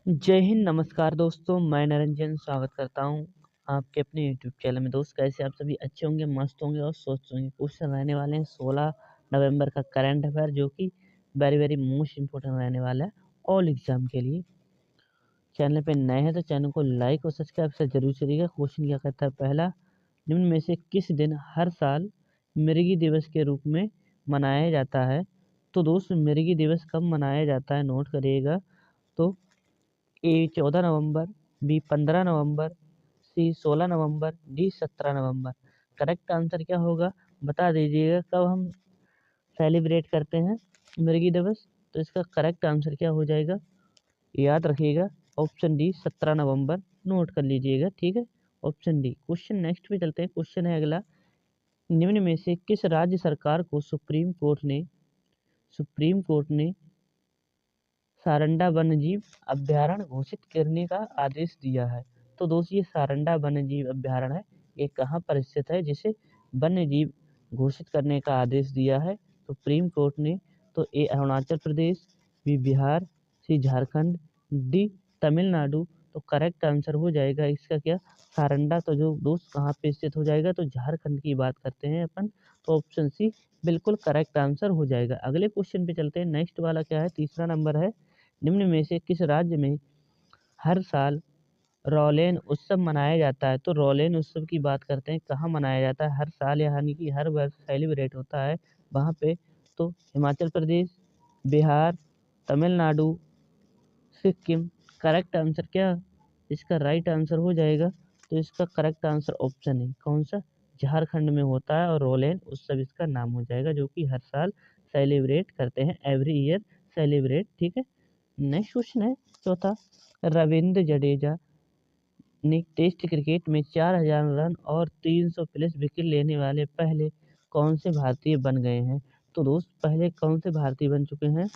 जय हिंद, नमस्कार दोस्तों। मैं निरंजन स्वागत करता हूँ आपके अपने यूट्यूब चैनल में। दोस्त कैसे आप सभी अच्छे होंगे, मस्त होंगे और स्वस्थ होंगे। क्वेश्चन रहने वाले हैं 16 नवंबर का करंट अफेयर, जो कि वेरी वेरी मोस्ट इम्पोर्टेंट रहने वाला है ऑल एग्जाम के लिए। चैनल पे नए हैं तो चैनल को लाइक और सब्सक्राइब से जरूर करिएगा। क्वेश्चन क्या कहता है, पहला, निम्न में से किस दिन हर साल मृगी दिवस के रूप में मनाया जाता है। तो दोस्त, मृगी दिवस कब मनाया जाता है, नोट करिएगा। तो ए 14 नवंबर, बी 15 नवंबर, सी 16 नवंबर, डी 17 नवंबर। करेक्ट आंसर क्या होगा, बता दीजिएगा। कब हम सेलिब्रेट करते हैं मृगी दिवस, तो इसका करेक्ट आंसर क्या हो जाएगा, याद रखिएगा। ऑप्शन डी 17 नवंबर, नोट कर लीजिएगा, ठीक है। Option D. क्वेश्चन नेक्स्ट पे चलते हैं। क्वेश्चन है अगला, निम्न में से किस राज्य सरकार को सुप्रीम कोर्ट ने सारंडा वन्यजीव अभयारण्य घोषित करने का आदेश दिया है। तो दोस्त, ये सारंडा वन्यजीव अभयारण्य है, ये कहाँ पर स्थित है जिसे वन्यजीव घोषित करने का आदेश दिया है सुप्रीम कोर्ट ने। तो ए अरुणाचल प्रदेश, बी बिहार, सी झारखंड, डी तमिलनाडु। तो करेक्ट आंसर हो जाएगा इसका क्या, सारंडा। तो जो दोस्त कहाँ पे स्थित हो जाएगा, तो झारखंड की बात करते हैं अपन। तो ऑप्शन सी बिल्कुल करेक्ट आंसर हो जाएगा। अगले क्वेश्चन पे चलते हैं। नेक्स्ट वाला क्या है, तीसरा नंबर है, निम्न में से किस राज्य में हर साल रॉलेन उत्सव मनाया जाता है। तो रॉलेन उत्सव की बात करते हैं, कहाँ मनाया जाता है हर साल, यानी कि हर वर्ष सेलिब्रेट होता है वहाँ पे। तो हिमाचल प्रदेश, बिहार, तमिलनाडु, सिक्किम। करेक्ट आंसर क्या, इसका राइट आंसर हो जाएगा। तो इसका करेक्ट आंसर ऑप्शन है, कौन सा, झारखंड में होता है और रोलेन उत्सव इसका नाम हो जाएगा, जो कि हर साल सेलिब्रेट करते हैं, एवरी ईयर सेलिब्रेट, ठीक है। नेक्स्ट क्वेश्चन है चौथा, रविंद्र जडेजा ने टेस्ट क्रिकेट में 4000 रन और 300 प्लस विकेट लेने वाले पहले कौन से भारतीय बन गए हैं। तो दोस्त, पहले कौन से भारतीय बन चुके हैं,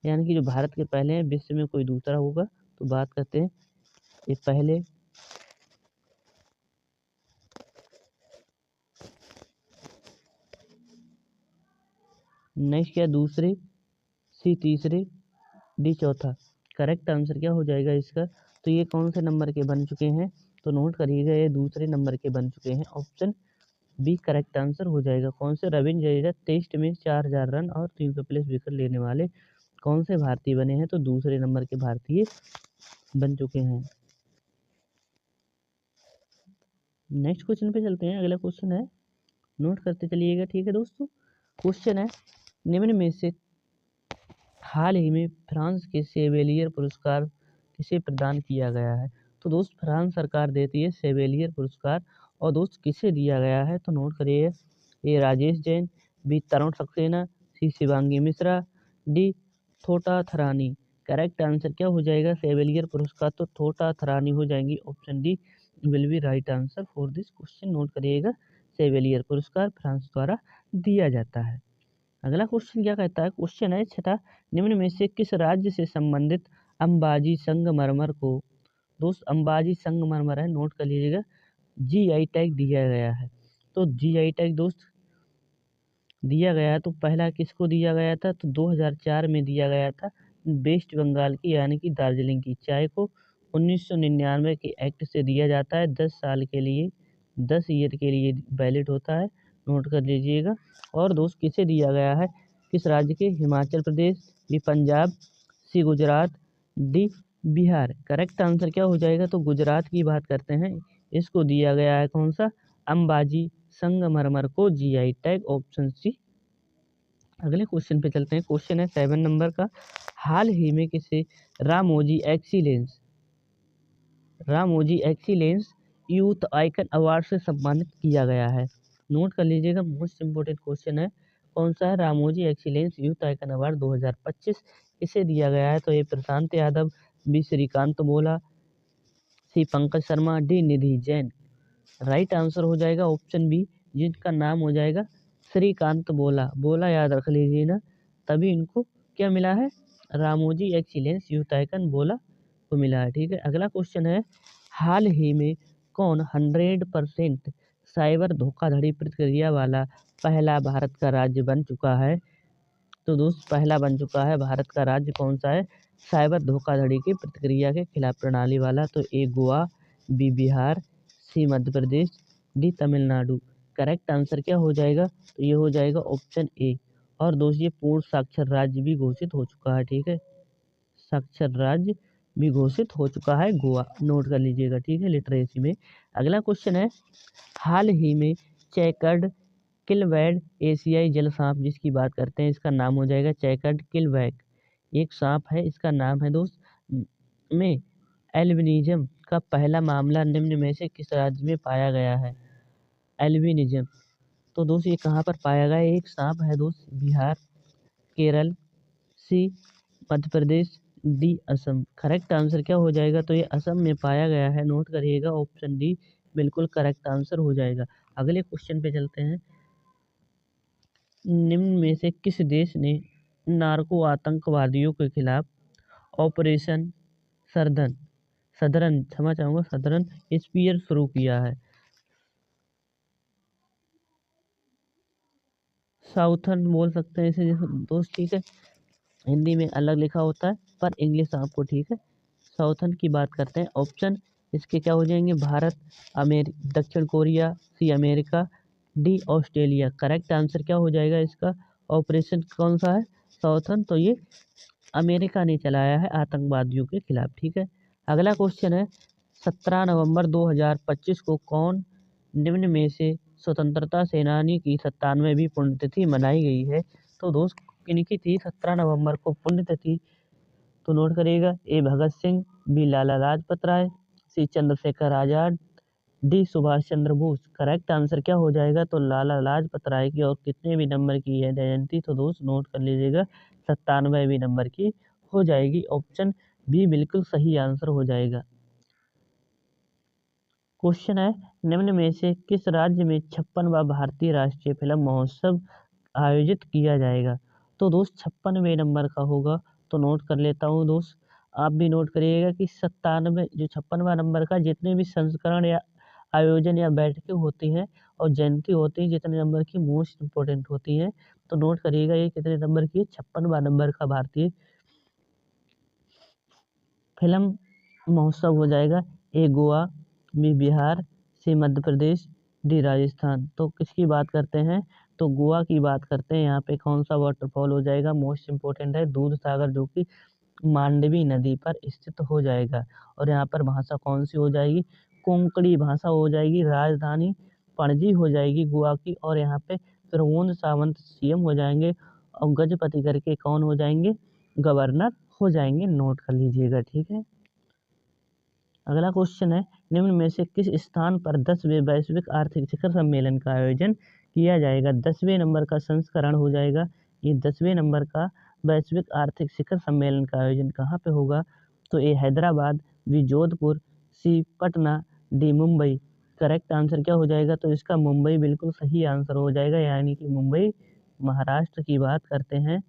यानी कि जो भारत के पहले हैं, विश्व में कोई दूसरा होगा। तो बात करते हैं ये पहले, नेक्स्ट क्या, दूसरे, सी तीसरे, डी चौथा। करेक्ट आंसर क्या हो जाएगा इसका, तो ये कौन से नंबर के बन चुके हैं, तो नोट करिएगा, ये दूसरे नंबर के बन चुके हैं। ऑप्शन बी करेक्ट आंसर हो जाएगा। कौन से, रविंद्र जडेजा टेस्ट में 4000 रन और 300 प्लस विकेट लेने वाले कौन से भारतीय बने हैं, तो दूसरे नंबर के भारतीय बन चुके हैं। नेक्स्ट क्वेश्चन पे चलते हैं। अगला क्वेश्चन है, नोट करते चलिएगा, ठीक है दोस्तों। क्वेश्चन है, निम्न में से हाल ही में फ्रांस के सेवेलियर पुरस्कार किसे प्रदान किया गया है। तो दोस्त, फ्रांस सरकार देती है सेवेलियर पुरस्कार, और दोस्त किसे दिया गया है, तो नोट करिए। ए राजेश जैन, बी तरुण सक्सेना, सी Shivangi Mishra, D Thotta Tharani. Correct answer क्या हो जाएगा, सेवेलियर पुरस्कार तो थोटा थरानी हो जाएंगी। Option D will be right answer for this question. Note करिएगा, सेवेलियर पुरस्कार फ्रांस द्वारा दिया जाता है। अगला क्वेश्चन क्या कहता है, क्वेश्चन है छठा, निम्न में से किस राज्य से संबंधित अंबाजी संगमरमर को, दोस्त अंबाजी संगमरमर है, नोट कर लीजिएगा, जीआई टैग दिया गया है। तो जीआई टैग दोस्त दिया गया है, तो पहला किसको दिया गया था, तो 2004 में दिया गया था वेस्ट बंगाल की, यानी कि दार्जिलिंग की चाय को 1999 के एक्ट से दिया जाता है। 10 साल के लिए, 10 ईयर के लिए वैलिड होता है, नोट कर लीजिएगा। और दोस्त किसे दिया गया है, किस राज्य के, Himachal Pradesh, B Punjab, C Gujarat, D Bihar. Correct answer क्या हो जाएगा, तो गुजरात की बात करते हैं, इसको दिया गया है कौन सा, अंबाजी संगमरमर को जीआई टैग, ऑप्शन सी। अगले क्वेश्चन पे चलते हैं। क्वेश्चन है 7 नंबर का, हाल ही में किसे Ramoji excellence youth icon award से सम्मानित किया गया है। नोट कर लीजिएगा, मोस्ट इम्पोर्टेंट क्वेश्चन है, कौन सा है, Ramoji excellence youth icon award 2025 इसे दिया गया है। तो ए प्रशांत यादव, बी श्रीकांत बोला, सी पंकज शर्मा, डी निधि जैन। राइट आंसर हो जाएगा ऑप्शन बी, जिनका नाम हो जाएगा श्रीकांत बोला। बोला याद रख लीजिए ना, तभी इनको क्या मिला है, रामोजी एक्सीलेंस यूथ आइकन बोला को मिला है, ठीक है। अगला क्वेश्चन है, हाल ही में कौन 100% साइबर धोखाधड़ी प्रक्रिया वाला पहला भारत का राज्य बन चुका है। तो दोस्त पहला बन चुका है भारत का राज्य कौन सा है साइबर धोखाधड़ी की प्रतिक्रिया के खिलाफ प्रणाली वाला? तो ए गोवा, बी बिहार, सी Madhya Pradesh, D Tamil Nadu. Correct answer क्या हो जाएगा? तो ये हो जाएगा ऑप्शन ए। और दोस्त ये पूर्ण साक्षर राज्य भी घोषित हो चुका है, ठीक है, साक्षर राज्य भी घोषित हो चुका है गोवा, नोट कर लीजिएगा, ठीक है, लिटरेसी में। अगला क्वेश्चन है, हाल ही में चेकर्ड किलवैड एशियाई जल सांप जिसकी बात करते हैं, इसका नाम हो जाएगा चेकर्ड किलवैड। एक सांप है, इसका नाम है दोस्त में एल्बिनिज्म का पहला मामला निम्न में से किस राज्य में पाया गया है? एल्बिनिज्म, तो दोस्त ये कहाँ पर पाया गया? एक सांप है दोस्त बिहार, केरल, सी Madhya Pradesh, D Assam. Correct answer क्या हो जाएगा? तो ये असम में पाया गया है, नोट करिएगा, ऑप्शन डी बिल्कुल करेक्ट आंसर हो जाएगा। अगले क्वेश्चन पे चलते हैं, निम्न में से किस देश ने नार्को आतंकवादियों के खिलाफ ऑपरेशन सदरन स्पीयर शुरू किया है? साउथर्न बोल सकते हैं इसे दोस्त, ठीक है, हिंदी में अलग लिखा होता है पर इंग्लिश आपको, ठीक है। साउथर्न की बात करते हैं, ऑप्शन इसके क्या हो जाएंगे? भारत, दक्षिण Korea, C America, D Australia. Correct answer क्या हो जाएगा इसका? ऑपरेशन कौन सा है? साउथर्न, तो ये अमेरिका ने चलाया है आतंकवादियों के खिलाफ, ठीक है। अगला क्वेश्चन है, 17 नवंबर 2025 को कौन निम्न में से स्वतंत्रता सेनानी की 97वीं पुण्यतिथि मनाई गई है? तो दोस्त किनकी थी 17 नवंबर को पुण्यतिथि? तो नोट करिएगा, ए भगत सिंह, बी लाला लाजपत राय, सी Chandrashekhar Azad, D Subhash Chandra Bose. Correct answer क्या हो जाएगा? तो लाला लाजपत राय की, और कितने भी नंबर की है जयंती? तो दोस्त नोट कर लीजिएगा, 97वीं नंबर की हो जाएगी, ऑप्शन बी बिल्कुल सही आंसर हो जाएगा। क्वेश्चन है, निम्न में से किस राज्य में 56वां भारतीय राष्ट्रीय फिल्म महोत्सव आयोजित किया जाएगा? तो दोस्त 56वें नंबर का होगा, तो नोट कर लेता हूँ दोस्त, आप भी नोट करिएगा कि 97 जो 56वां नंबर का जितने भी संस्करण या आयोजन या बैठकें होती हैं और जयंती होती है, जितने नंबर की मोस्ट इम्पोर्टेंट होती हैं, तो नोट करिएगा ये कितने नंबर की? 56वां नंबर का भारतीय फिल्म महोत्सव हो जाएगा। ए गोवा, बी बिहार, सी मध्य प्रदेश, डी राजस्थान। तो किसकी बात करते हैं? तो गोवा की बात करते हैं। यहाँ पे कौन सा वाटरफॉल हो जाएगा? मोस्ट इम्पोर्टेंट है दूध सागर, जो कि मांडवी नदी पर स्थित हो जाएगा। और यहाँ पर भाषा कौन सी हो जाएगी? कोंकणी भाषा हो जाएगी। राजधानी पणजी हो जाएगी गोवा की। और यहाँ पे प्रमोद सावंत सीएम हो जाएंगे और गजपति करके कौन हो जाएंगे? गवर्नर हो जाएंगे, नोट कर लीजिएगा, ठीक है। अगला क्वेश्चन है, निम्न में से किस स्थान पर 10वें वैश्विक आर्थिक शिखर सम्मेलन का आयोजन किया जाएगा? 10वें नंबर का संस्करण हो जाएगा ये, 10वें नंबर का वैश्विक आर्थिक शिखर सम्मेलन का आयोजन कहाँ पे होगा? तो A Hyderabad, B Jodhpur, C Patna, D Mumbai. Correct answer क्या हो जाएगा? तो इसका मुंबई बिल्कुल सही आंसर हो जाएगा, यानी कि मुंबई महाराष्ट्र की बात करते हैं,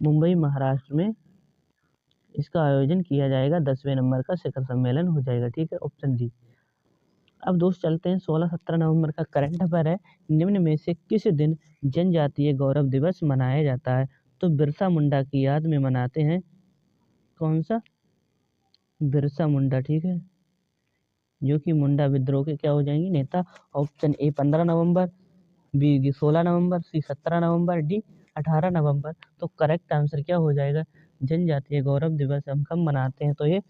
मुंबई महाराष्ट्र में इसका आयोजन किया जाएगा, 10वें नंबर का शिखर सम्मेलन हो जाएगा, ठीक है, ऑप्शन डी। अब दोस्त चलते हैं 16-17 नवंबर का करंट अफेयर है, निम्न में से किस दिन जनजातीय गौरव दिवस मनाया जाता है? तो बिरसा मुंडा की याद में मनाते हैं, कौन सा? बिरसा मुंडा, ठीक है, जो कि मुंडा विद्रोह के क्या हो जाएंगे? नेता। ऑप्शन ए 15 नवंबर, बी 16 नवंबर, सी 17 नवंबर, डी 18 नवंबर। तो करेक्ट आंसर क्या हो जाएगा? जनजातीय गौरव दिवस हम कब मनाते हैं? तो ये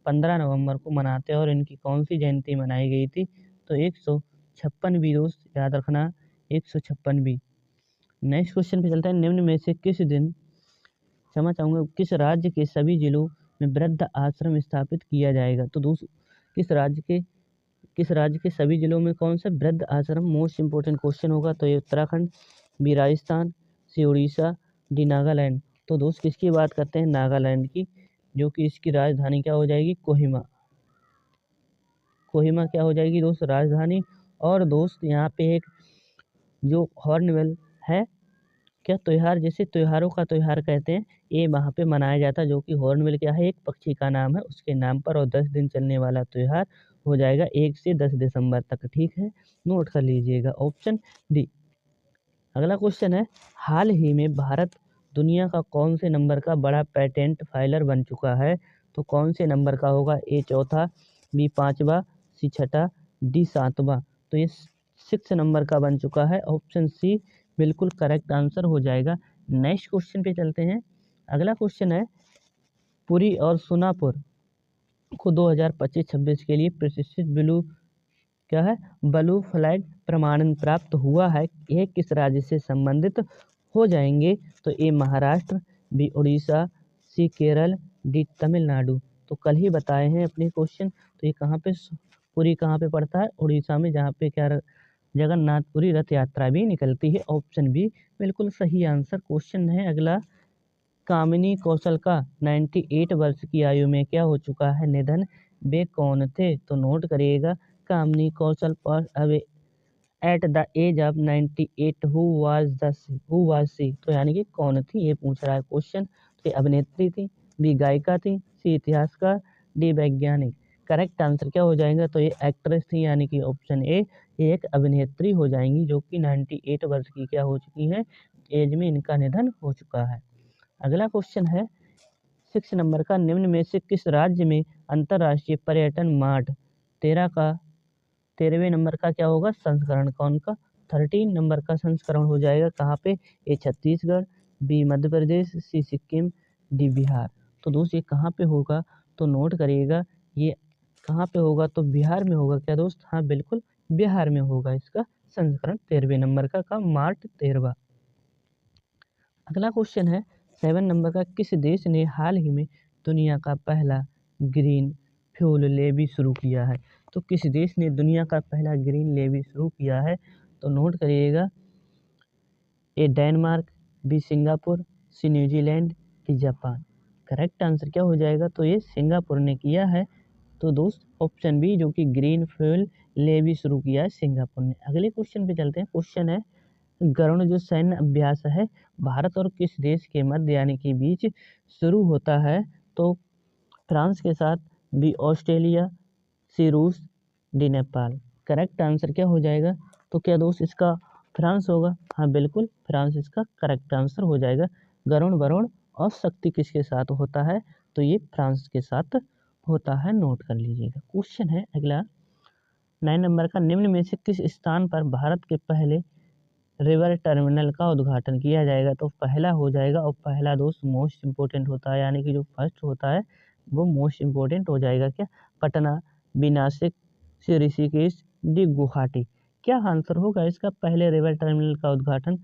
15 नवंबर को मनाते हैं। और इनकी कौन सी जयंती मनाई गई थी? तो 156वीं, दोस्त याद रखना, 156वीं। नेक्स्ट क्वेश्चन पे चलते हैं, निम्न में से किस दिन, क्षमा चाहूँगा, किस राज्य के सभी जिलों में वृद्ध आश्रम स्थापित किया जाएगा? तो दोस्त किस राज्य के सभी जिलों में कौन सा वृद्ध आश्रम? मोस्ट इंपोर्टेंट क्वेश्चन होगा। तो ये उत्तराखंड, बी राजस्थान, सी उड़ीसा, डी नागालैंड। तो दोस्त किसकी बात करते हैं? नागालैंड की, जो कि इसकी राजधानी क्या हो जाएगी? कोहिमा। कोहिमा क्या हो जाएगी दोस्त? राजधानी। और दोस्त यहाँ पे एक जो हॉर्नबिल है, क्या त्योहार, जैसे त्योहारों का त्योहार कहते हैं, ये वहाँ पे मनाया जाता है, जो कि हॉर्नबिल क्या है? एक पक्षी का नाम है उसके नाम पर, और 10 दिन चलने वाला त्योहार हो जाएगा 1 से 10 दिसंबर तक, ठीक है, नोट कर लीजिएगा, ऑप्शन डी। अगला क्वेश्चन है, हाल ही में भारत दुनिया का कौन से नंबर का बड़ा पेटेंट फाइलर बन चुका है? तो कौन से नंबर का होगा? ए चौथा, बी पाँचवा, सी छठा, डी सातवां। तो ये 6 नंबर का बन चुका है। ऑप्शन सी बिल्कुल करेक्ट आंसर हो जाएगा। नेक्स्ट क्वेश्चन पे चलते हैं। अगला क्वेश्चन है, पुरी और सोनापुर को 2025-26 के लिए प्रतिष्ठित ब्लू क्या है ब्लू फ्लैग प्रमाणन प्राप्त हुआ है। यह किस राज्य से संबंधित हो जाएंगे? तो ए महाराष्ट्र, बी उड़ीसा, सी केरल, डी तमिलनाडु। तो कल ही बताए हैं अपने क्वेश्चन। तो ये कहाँ पे पुरी कहाँ पे पड़ता है? उड़ीसा में, जहाँ पे क्या जगन्नाथपुरी रथ यात्रा भी निकलती है। ऑप्शन बी बिल्कुल सही आंसर। क्वेश्चन है अगला, कामिनी कौशल का 98 वर्ष की आयु में क्या हो चुका है निधन? वे कौन थे? तो नोट करिएगा, Kamini Kaushal pass away at the age of 98, who was she. तो यानी कि कौन थी, ये पूछ रहा है क्वेश्चन। तो ये अभिनेत्री थी, बी गायिका थी, सी इतिहासकार, डी वैज्ञानिक। करेक्ट आंसर क्या हो जाएगा? तो ये एक्ट्रेस थी, यानी कि ऑप्शन ए, ये एक अभिनेत्री हो जाएंगी जो कि 98 वर्ष की क्या हो चुकी है, एज में इनका निधन हो चुका है। अगला क्वेश्चन है 6 नंबर का, निम्न में से किस राज्य में अंतर्राष्ट्रीय पर्यटन मार्ट 13वें नंबर का क्या होगा संस्करण? कौन का? 13 नंबर का संस्करण हो जाएगा। कहाँ पे? ए छत्तीसगढ़, बी मध्य प्रदेश, सी सिक्किम, डी बिहार। तो दोस्त ये कहाँ पे होगा? तो नोट करिएगा, ये कहाँ पे होगा? तो बिहार में होगा क्या दोस्त? हाँ बिल्कुल बिहार में होगा इसका संस्करण 13वें नंबर का मार्ट 13वां। अगला क्वेश्चन है 7 नंबर का, किस देश ने हाल ही में दुनिया का पहला ग्रीन फ्यूल लेवी शुरू किया है? तो किस देश ने दुनिया का पहला ग्रीन लेवी शुरू किया है? तो नोट करिएगा, A Denmark, B Singapore, C New Zealand, D Japan. Correct answer क्या हो जाएगा? तो ये सिंगापुर ने किया है। तो दोस्त ऑप्शन बी, जो कि ग्रीन फ्यूल लेवी शुरू किया है सिंगापुर ने। अगले क्वेश्चन पे चलते हैं। क्वेश्चन है, गरुड़ जो सैन्य अभ्यास है भारत और किस देश के मध्य यानी कि बीच शुरू होता है? तो फ्रांस के साथ, बी ऑस्ट्रेलिया, सी रूस, डी नेपाल। करेक्ट आंसर क्या हो जाएगा? तो क्या दोस्त इसका फ्रांस होगा? हाँ बिल्कुल फ्रांस इसका करेक्ट आंसर हो जाएगा। गरुड़ वरुण और शक्ति किसके साथ होता है? तो ये फ्रांस के साथ होता है, नोट कर लीजिएगा। क्वेश्चन है अगला 9 नंबर का, निम्न में से किस स्थान पर भारत के पहले रिवर टर्मिनल का उद्घाटन किया जाएगा? तो पहला हो जाएगा, और पहला दोस्त मोस्ट इम्पोर्टेंट होता है, यानी कि जो फर्स्ट होता है वो मोस्ट इम्पोर्टेंट हो जाएगा। क्या? पटना, बी नासिक, सी ऋषिकेश, डी गुवाहाटी। क्या आंसर होगा इसका? पहले रिवर टर्मिनल का उद्घाटन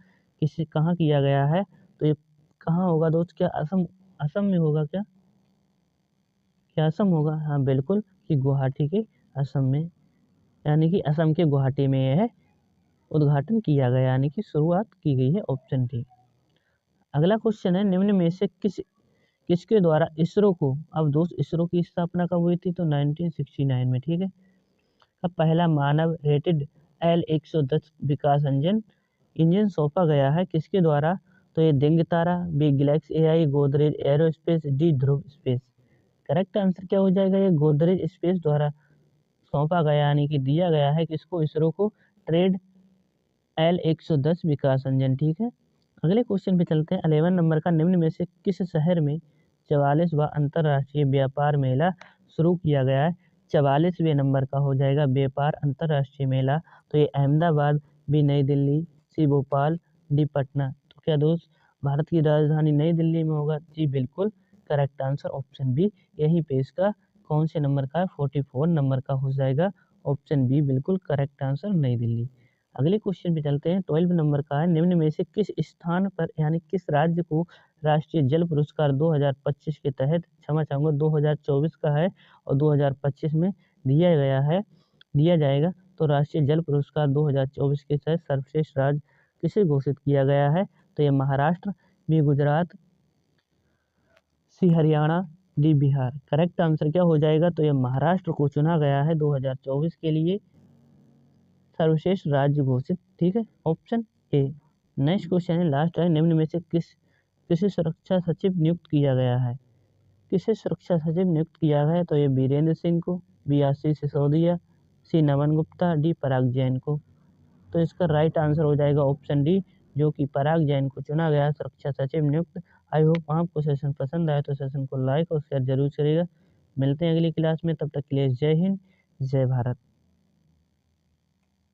कहाँ किया गया है? तो ये कहाँ होगा दोस्त? क्या असम में होगा क्या? क्या असम होगा? हाँ बिल्कुल, कि गुवाहाटी के असम में, यानी कि असम के गुवाहाटी में यह उद्घाटन किया गया, यानी कि शुरुआत की गई है। Option D. अगला क्वेश्चन है, निम्न में से किसके द्वारा इसरो को, अब दोस्त इसरो की स्थापना कब हुई थी? तो 1969 में, ठीक है। अब पहला मानव रेटेड L110 विकास इंजन सौंपा गया है किसके द्वारा? तो A Digantara, B Galaxy AI, Godrej Aerospace, D Dhruva Space. Correct answer क्या हो जाएगा? ये गोदरेज स्पेस द्वारा सौंपा गया, यानी कि दिया गया है किसको? इसरो को, ट्रेड L110 विकास इंजन, ठीक है। अगले क्वेश्चन पे चलते हैं। 11 नंबर का, निम्न में से किस शहर में 44वां अंतर्राष्ट्रीय व्यापार मेला शुरू किया गया है? 44वें नंबर का हो जाएगा व्यापार अंतर्राष्ट्रीय मेला। तो ये अहमदाबाद, बी नई दिल्ली, सी भोपाल, डी पटना। तो क्या दोस्त भारत की राजधानी नई दिल्ली में होगा? जी बिल्कुल करेक्ट आंसर ऑप्शन बी। यही पे इसका कौन से नंबर का है? 44 नंबर का हो जाएगा। ऑप्शन बी बिल्कुल करेक्ट आंसर, नई दिल्ली। अगले क्वेश्चन पे चलते हैं। 12 नंबर का है, निम्न में से किस स्थान पर यानी किस राज्य को राष्ट्रीय जल पुरस्कार 2025 के तहत, क्षमा चाहूँगा 2024 का है और 2025 में दिया जाएगा। तो राष्ट्रीय जल पुरस्कार 2024 के तहत सर्वश्रेष्ठ राज्य किसे घोषित किया गया है? तो A Maharashtra, B Gujarat, C Haryana, D Bihar. Correct answer क्या हो जाएगा? तो ये महाराष्ट्र को चुना गया है 2024 के लिए सर्वश्रेष्ठ राज्य घोषित, ठीक है। Option A. नेक्स्ट क्वेश्चन है, लास्ट है, निम्न में से किसे सुरक्षा सचिव नियुक्त किया गया है? किसे सुरक्षा सचिव नियुक्त किया गया है? तो ये बीरेंद्र सिंह को, बी आशीष सिसोदिया, सी नमन गुप्ता, डी पराग जैन को। तो इसका राइट आंसर हो जाएगा ऑप्शन डी, जो कि पराग जैन को चुना गया सुरक्षा सचिव नियुक्त। आई होप आपको सेशन पसंद आया तो सेशन को लाइक और शेयर जरूर करिएगा। मिलते हैं अगली क्लास में, तब तक के लिए जय हिंद जय भारत।